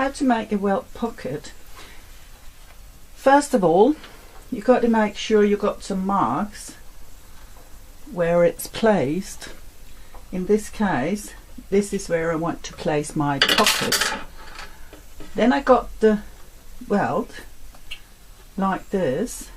how to make a welt pocket. First of all, you've got to make sure you've got some marks where it's placed. In this case, this is where I want to place my pocket. Then I got the welt like this,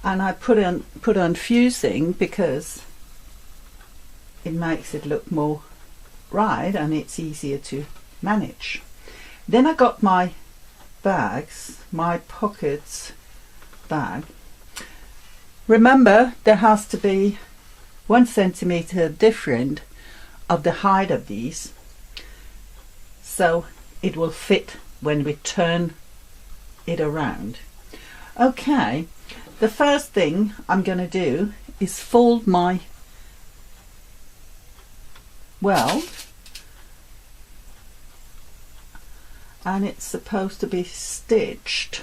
and I put on fusing because it makes it look more right and it's easier to manage. Then I got my bags, my pockets bag. Remember, there has to be 1 centimeter different of the height of these, so it will fit when we turn it around. Okay, the first thing I'm going to do is fold my welt, and it's supposed to be stitched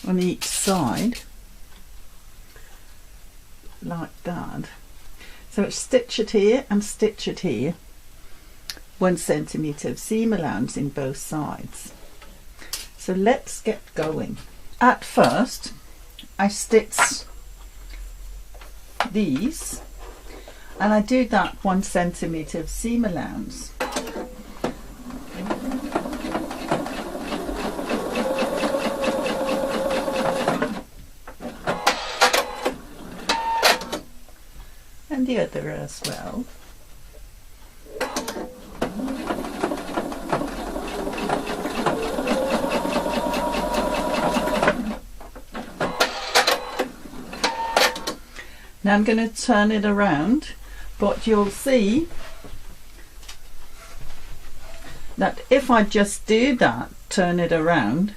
on each side like that. So it's stitch it here and stitch it here. 1 centimeter of seam allowance in both sides. So let's get going. At first I stitch these, and I do that 1 centimeter of seam allowance. And the other as well. Now I'm going to turn it around, but you'll see that if I just do that, turn it around,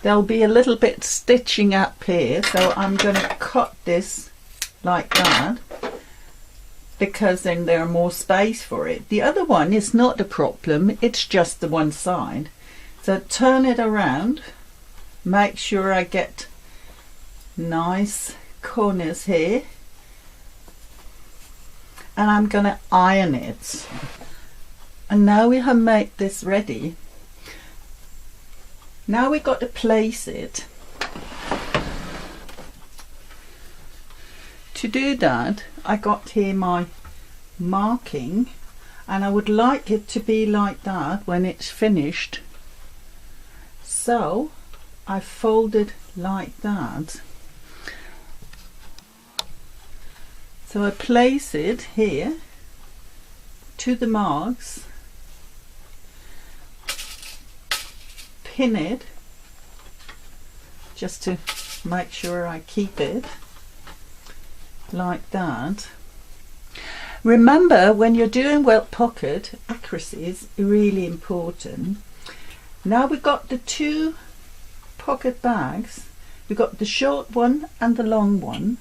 there'll be a little bit stitching up here, so I'm going to cut this like that, because then there's more space for it. The other one is not a problem, it's just the one side. So turn it around, make sure I get nice corners here, and I'm going to iron it. And now we have made this ready. Now we've got to place it. To do that, I got here my marking, and I would like it to be like that when it's finished. So I fold it like that. So I place it here to the marks, pin it just to make sure I keep it like that. Remember, when you're doing welt pocket, accuracy is really important. Now we've got the 2 pocket bags. We've got the short one and the long one.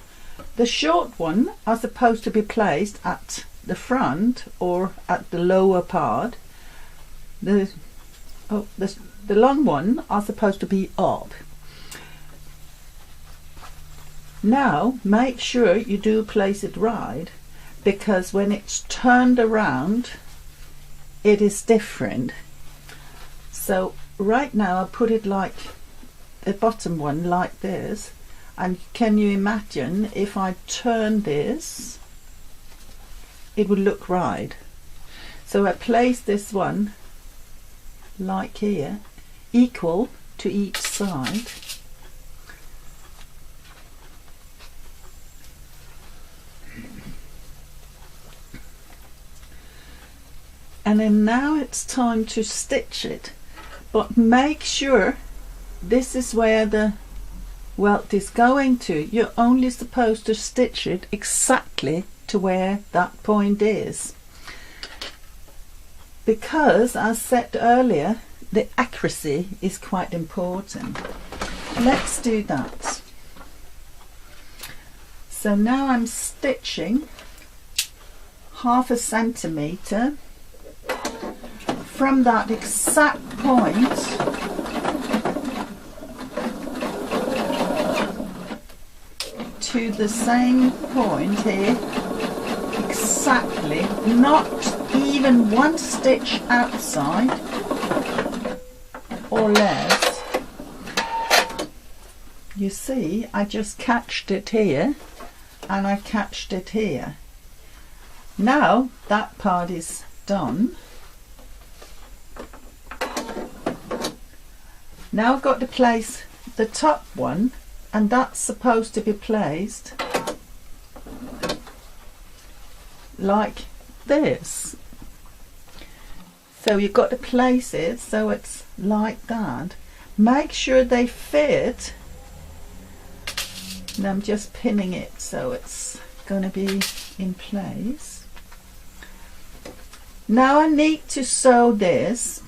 The short one are supposed to be placed at the front or at the lower part. The long one are supposed to be up. Now make sure you do place it right, because when it's turned around it is different. So right now I put it like the bottom one like this, and can you imagine if I turn this, it would look right. So I place this one like here, equal to each side. And then now it's time to stitch it, but make sure this is where the welt is going to. You're only supposed to stitch it exactly to where that point is, because as said earlier, the accuracy is quite important. Let's do that. So now I'm stitching 1/2 centimeter from that exact point to the same point here, exactly, not even even one stitch outside or less. You see, I just catched it here and I catched it here. Now that part is done. Now I've got to place the top one, and that's supposed to be placed like this. So you've got to place it so it's like that. Make sure they fit. And I'm just pinning it so it's going to be in place. Now I need to sew this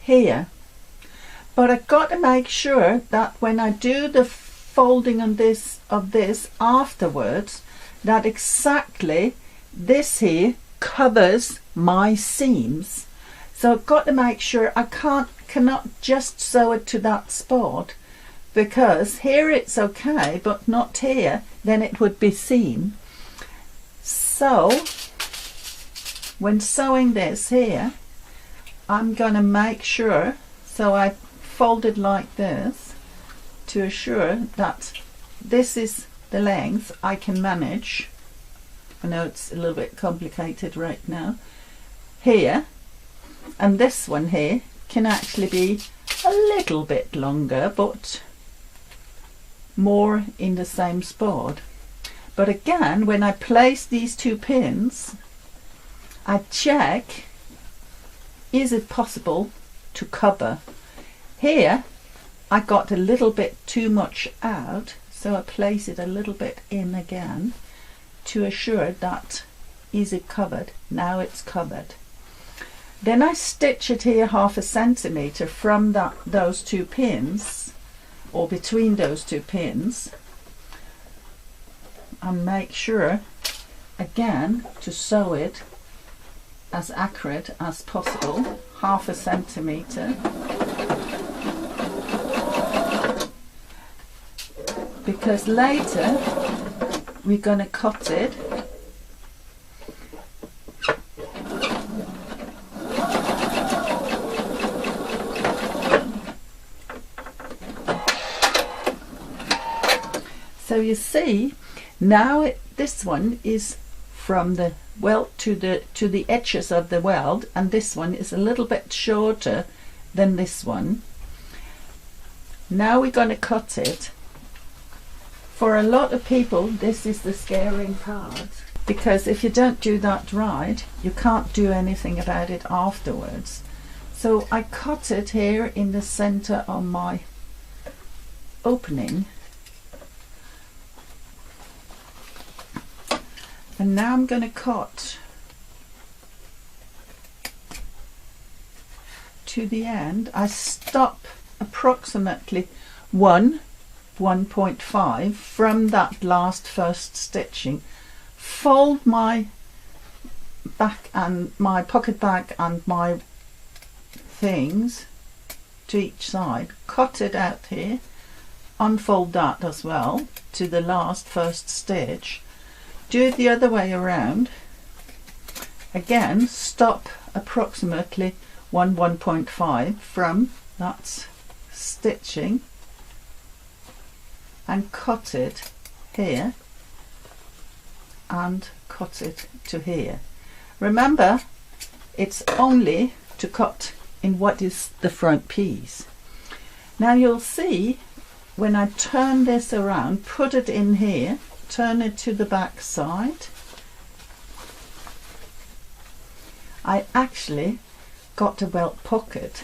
here, but I've got to make sure that when I do the folding on this afterwards, that exactly this here covers my seams. So I've got to make sure I cannot just sew it to that spot, because here it's okay but not here, then it would be seen. So when sewing this here, I'm going to make sure, so I fold it like this to assure that this is the length I can manage. I know it's a little bit complicated right now here, and this one here can actually be a little bit longer but more in the same spot. But again, when I place these two pins, I check, is it possible to cover? Here I got a little bit too much out, so I place it a little bit in again to assure that is it covered. Now it's covered. Then I stitch it here 1/2 centimeter from those two pins, or between those two pins, and make sure again to sew it as accurate as possible, 1/2 centimeter, because later we're going to cut it. So you see, now this one is from the welt to the edges of the welt, and this one is a little bit shorter than this one. Now we're going to cut it. For a lot of people, this is the scaring part, because if you don't do that right, you can't do anything about it afterwards. So I cut it here in the center of my opening. And now I'm going to cut to the end. I stop approximately 1.5 from that last first stitching. Fold my back and my pocket bag and my things to each side. Cut it out here. Unfold that as well to the last first stitch. Do it the other way around. Again, stop approximately 1.5 from that stitching and cut it here and cut it to here. Remember, it's only to cut in what is the front piece. Now you'll see when I turn this around, put it in here, turn it to the back side, I actually got a welt pocket.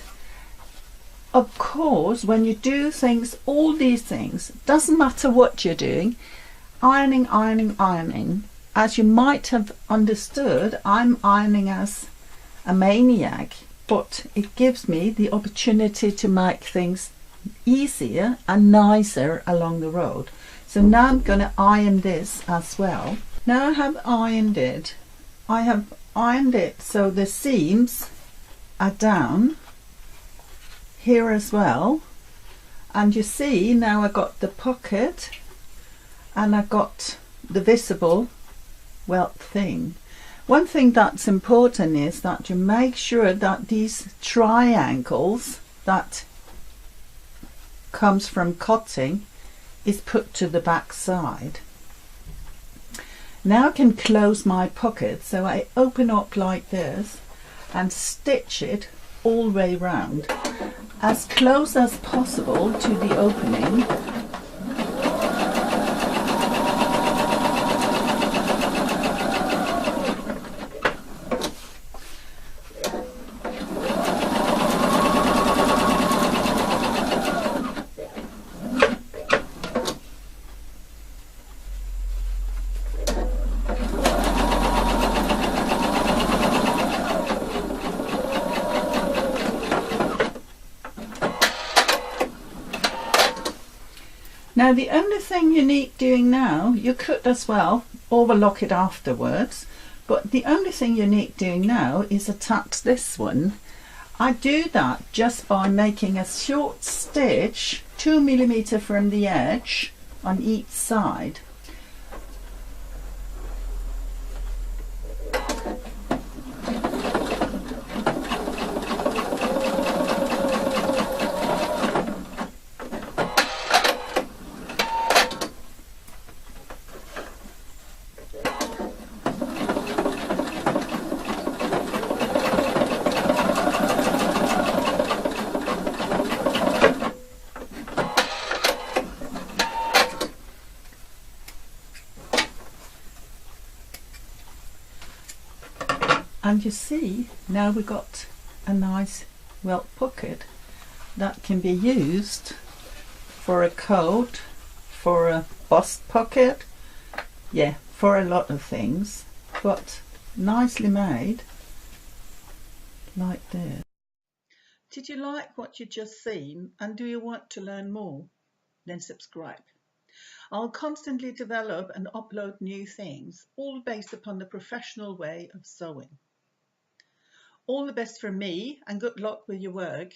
Of course, when you do things, all these things, doesn't matter what you're doing, ironing, ironing, ironing, as you might have understood, I'm ironing as a maniac, but it gives me the opportunity to make things easier and nicer along the road. So now I'm going to iron this as well. Now I have ironed it. I have ironed it so the seams are down here as well. And you see now I got the pocket and I got the visible welt thing. One thing that's important is that you make sure that these triangles that comes from cutting is put to the back side. Now I can close my pocket, so I open up like this and stitch it all the way round as close as possible to the opening. Now the only thing you need doing now, you could as well overlock it afterwards, but the only thing you need doing now is attach this one. I do that just by making a short stitch 2 mm from the edge on each side. And you see, now we've got a nice welt pocket that can be used for a coat, for a bust pocket, yeah, for a lot of things, but nicely made like this. Did you like what you just seen, and do you want to learn more? Then subscribe. I'll constantly develop and upload new things, all based upon the professional way of sewing. All the best from me, and good luck with your work.